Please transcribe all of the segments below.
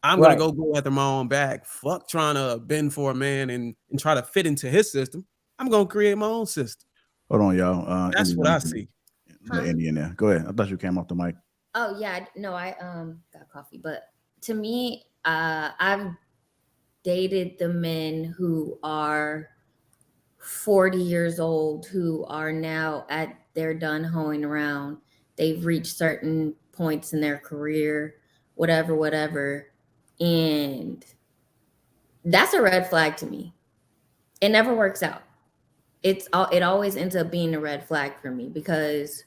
I'm gonna go after my own bag. Fuck trying to bend for a man and try to fit into his system. I'm gonna create my own system. Hold on, y'all. That's what I see. Let Indy in there. Go ahead. I thought you came off the mic. Oh yeah, no, I got coffee. But to me, I've dated the men who are 40 years old, who are now they're done hoeing around. They've reached certain points in their career, whatever. And that's a red flag to me. It never works out. It always ends up being a red flag for me because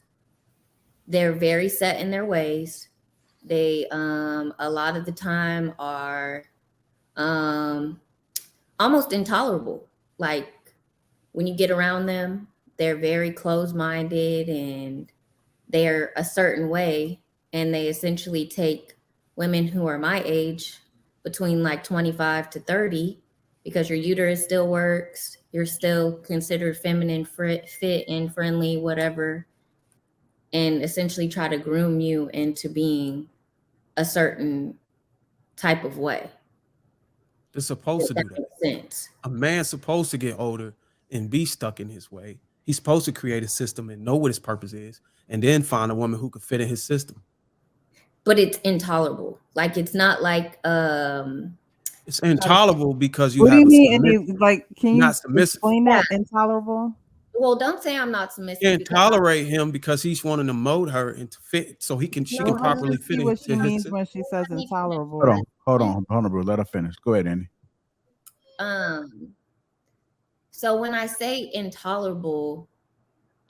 they're very set in their ways. They a lot of the time are almost intolerable. Like when you get around them, they're very closed-minded and they're a certain way, and they essentially take women who are my age, between like 25 to 30, because your uterus still works, you're still considered feminine, fit and friendly, whatever, and essentially try to groom you into being a certain type of way. They're supposed to do that. Makes sense. A man's supposed to get older and be stuck in his way. He's supposed to create a system and know what his purpose is, and then find a woman who could fit in his system. But it's intolerable. Like it's not like it's intolerable because you what have do you mean? Like, can you explain that? Intolerable? Well, don't say I'm not submissive. You can't tolerate him because he's wanting to mold her and to fit so she can properly fit in. What she means when she says intolerable. Hold on, bro. Let her finish. Go ahead, Andy. So when I say intolerable,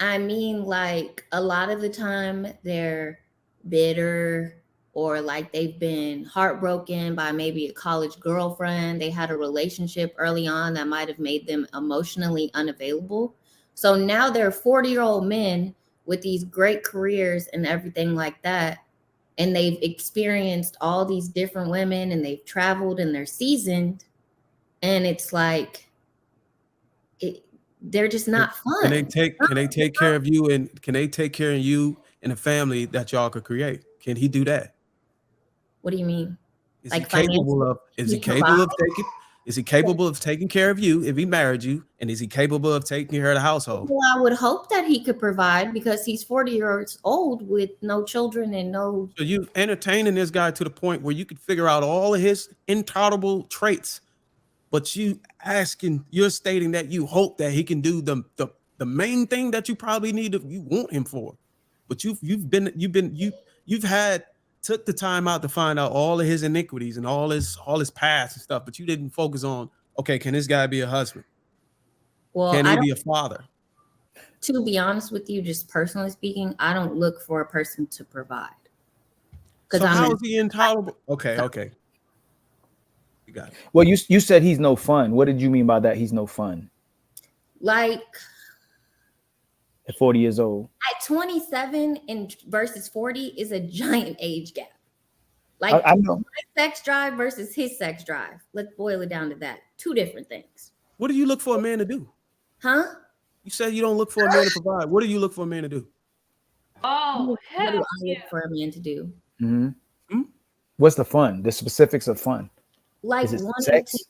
I mean like a lot of the time they're bitter, or like they've been heartbroken by maybe a college girlfriend. They had a relationship early on that might have made them emotionally unavailable. So now they're 40-year-old men with these great careers and everything like that. And they've experienced all these different women and they've traveled and they're seasoned. And it's like, they're just not fun. Can they take care of you, and can they take care of you and a family that y'all could create? Can he do that? What do you mean? Is he capable of taking care of you if he married you? And is he capable of taking care of the household? Well, I would hope that he could provide, because he's 40 years old with no children and no. So you entertaining this guy to the point where you could figure out all of his intolerable traits, but you're stating that you hope that he can do the main thing that you probably you want him for. But you've took the time out to find out all of his iniquities and all his past and stuff, but you didn't focus on, okay, can this guy be a husband? Well, can he be a father? To be honest with you, just personally speaking, I don't look for a person to provide. So how is he intolerable? Okay. You got it. Well, you said he's no fun. What did you mean by that? He's no fun. Like at 40 years old. At 27 versus 40 is a giant age gap. Like I know. My sex drive versus his sex drive. Let's boil it down to that. Two different things. What do you look for a man to do? Huh? You said you don't look for a man to provide. What do you look for a man to do? Oh, what do I look for a man to do? Mm-hmm. What's the fun? The specifics of fun. Like wanting to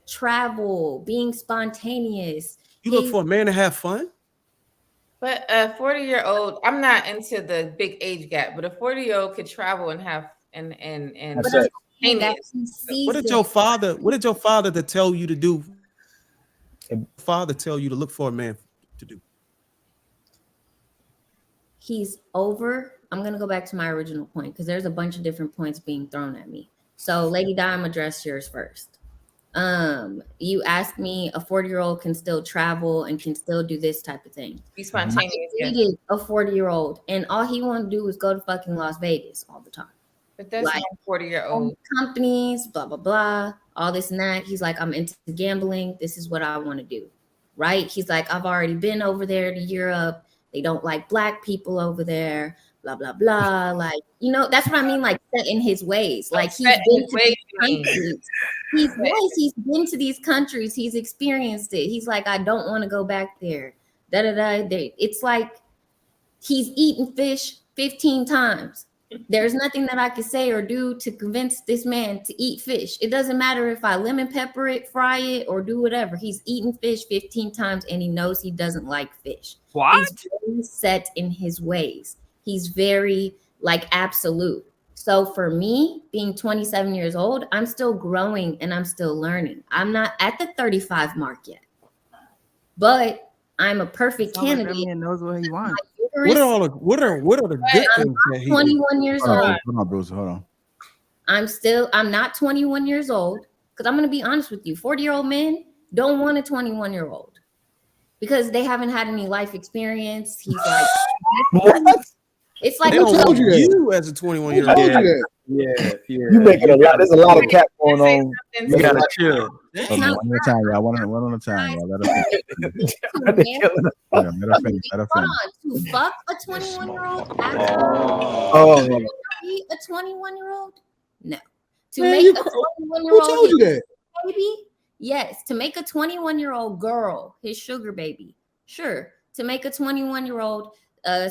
travel, being spontaneous. You look for a man to have fun? But a 40-year-old, I'm not into the big age gap, but a 40-year-old could travel and have and what did your father to tell you to do? Father tell you to look for a man to do? He's over. I'm gonna go back to my original point because there's a bunch of different points being thrown at me. So, Lady Di, I'm address yours first. You asked me, a 40-year-old can still travel and can still do this type of thing. Be spontaneous. I dated a 40-year-old, and all he wanted to do was go to fucking Las Vegas all the time. But that's like, not 40-year-old. Companies, blah, blah, blah, all this and that. He's like, I'm into gambling. This is what I want to do, right? He's like, I've already been over there to Europe. They don't like Black people over there, blah, blah, blah. Like, you know, that's what I mean, like set in his ways. Like he's been to these countries. He's been to these countries. He's experienced it. He's like, I don't want to go back there. It's like he's eaten fish 15 times. There's nothing that I can say or do to convince this man to eat fish. It doesn't matter if I lemon pepper it, fry it, or do whatever. He's eaten fish 15 times and he knows he doesn't like fish. What? He's very set in his ways. He's very like absolute. So for me, being 27 years old, I'm still growing and I'm still learning. I'm not at the 35 mark yet, but I'm a perfect Sounds like that candidate. man knows what he wants. What are the good I'm things that he 21 years Hold old. on, hold on, Bruce. Hold on. I'm not 21 years old because I'm going to be honest with you. 40-year-old men don't want a 21-year-old because they haven't had any life experience. He's like, What? it's like, They don't want you that? you as a 21-year-old. Told you that. Yeah. You making a lot. There's a lot of cap going on. You gotta chill. Hold on, one at a time, y'all. One at a time, y'all. Let her finish. They're killing us. Yeah, let her finish. Let her hold finish. on, to fuck a 21-year-old Oh, be a 21-year-old? No. To Man, make you a cr- 21-year-old Who told you that? baby? Yes. To make a 21-year-old girl his sugar baby? Sure. To make a 21-year-old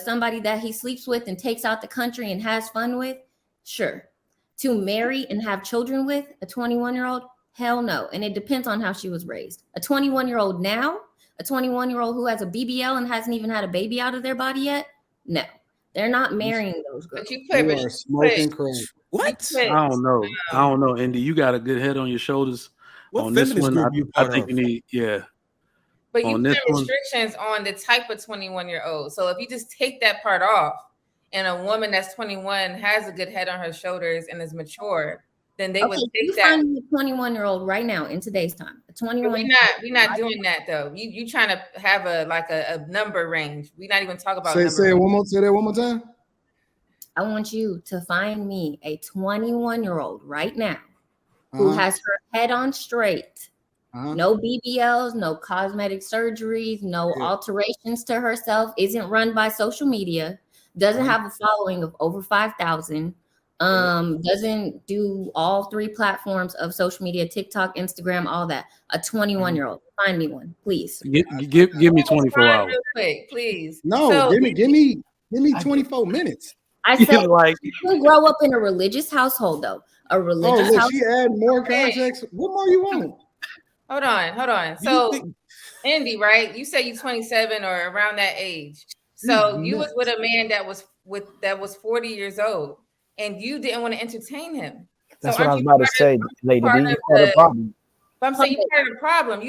somebody that he sleeps with and takes out the country and has fun with? Sure. To marry and have children with a 21-year-old? Hell no. And it depends on how she was raised. A 21-year-old now, a 21-year-old who has a BBL and hasn't even had a baby out of their body yet? No. They're not marrying those girls. But you put, You are smoking crack. What? I don't know, Indy. You got a good head on your shoulders. What On this feminist one, group you I part think of? you need, yeah. But you On put this one- restrictions on the type of 21-year-old. So if you just take that part off, and a woman that's 21 has a good head on her shoulders and is mature, then they would Okay, you take that. find me a 21-year-old right now in today's time. A 21. We're not doing that though. You trying to have a number range. We're not even talking about Say number it range. say that one more time. I want you to find me a 21-year-old right now who Uh-huh. has her head on straight. Uh-huh. No BBLs, no cosmetic surgeries, no Yeah. alterations to herself, isn't run by social media, doesn't have a following of over 5,000, doesn't do all 3 platforms of social media, TikTok, Instagram, all that. A 21-year-old. Find me one, please. Give me 24 Fine, hours. real quick, please. No, So- give me 24 minutes. I said Like, you can grow up in a religious household though. A Oh, religious look, household. she add more Okay. context. What more you want? Hold on. Do you So think- Andy, right? You say you 27 or around that age. So you was with a man that was 40 years old, and you didn't want to entertain him. That's So what I aren't was you about to part say, of- lady. part You of part of the the- problem. But I'm saying you're part of the problem.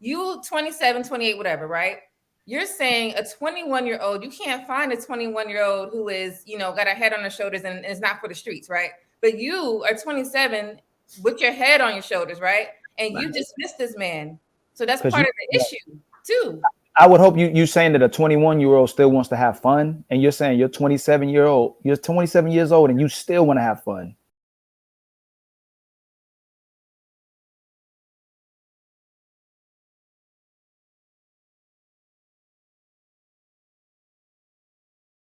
You 27, 28, whatever, right? You're saying a 21-year-old, you can't find a 21-year-old who is, got a head on her shoulders and is not for the streets, right? But you are 27 with your head on your shoulders, right? And you dismiss this man. So that's 'Cause part you- of the issue, too. I would hope you saying that a 21-year-old still wants to have fun, and you're saying you're 27 years old, and you still want to have fun.